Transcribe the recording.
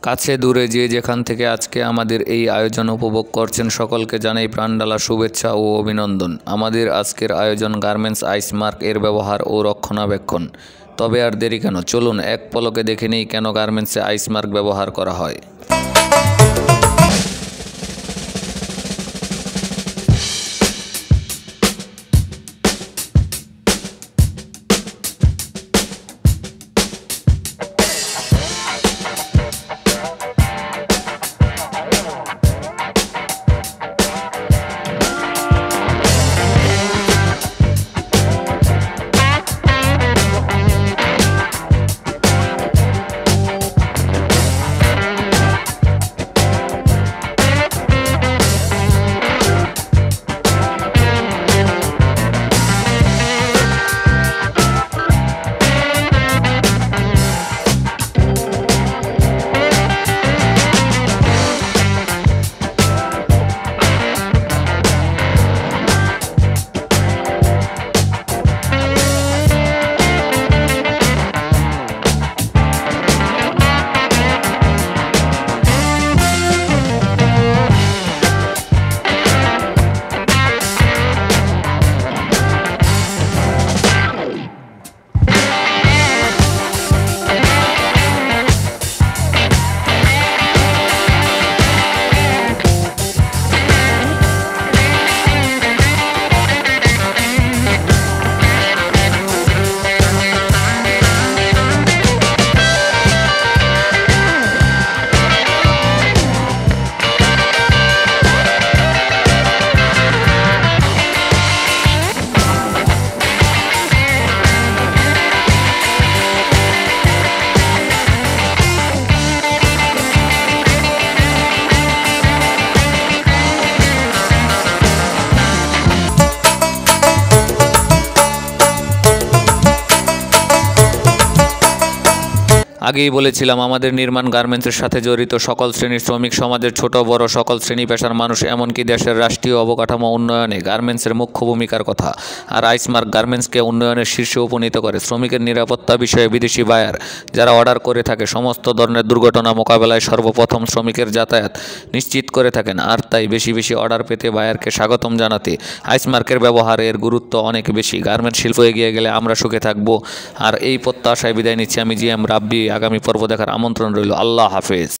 কাছে দূরে যে যেখান থেকে আজকে আমাদের এই আয়োজন উপভোগ করছেন সকলকে জানাই প্রাণঢালা শুভেচ্ছা ও অভিনন্দন। আমাদের আজকের আয়োজন গার্মেন্টস আইস মার্ক এর ব্যবহার ও রক্ষণাবেক্ষণ। তবে আর দেরি কেন, চলুন এক পলকে দেখে নেই কেন গার্মেন্টসে আইস মার্ক ব্যবহার করা হয়। আগেই বলেছিলাম আমাদের নির্মাণ গার্মেন্টসের সাথে জড়িত সকল শ্রেণীর শ্রমিক সমাজের ছোট বড় সকল শ্রেণী পেশার মানুষ, এমনকি দেশের রাষ্ট্রীয় অবকাঠামো উন্নয়নে গার্মেন্টসের মুখ্য ভূমিকার কথা। আর আইসমার্ক গার্মেন্টসকে উন্নয়নের শীর্ষে উপনীত করে। শ্রমিকের নিরাপত্তা বিষয়ে বিদেশি বায়ার যারা অর্ডার করে থাকে সমস্ত ধরনের দুর্ঘটনা মোকাবেলায় সর্বপ্রথম শ্রমিকের যাতায়াত নিশ্চিত করে থাকেন। আর তাই বেশি বেশি অর্ডার পেতে বায়ারকে স্বাগতম জানাতে আইসমার্কের ব্যবহারের গুরুত্ব অনেক বেশি। গার্মেন্টস শিল্প এগিয়ে গেলে আমরা সুখে থাকবো। আর এই প্রত্যাশায় বিদায় নিচ্ছি আমি জিএম রাব্বি। আগামী পর্ব দেখার আমন্ত্রণ রইল। আল্লাহ হাফেজ।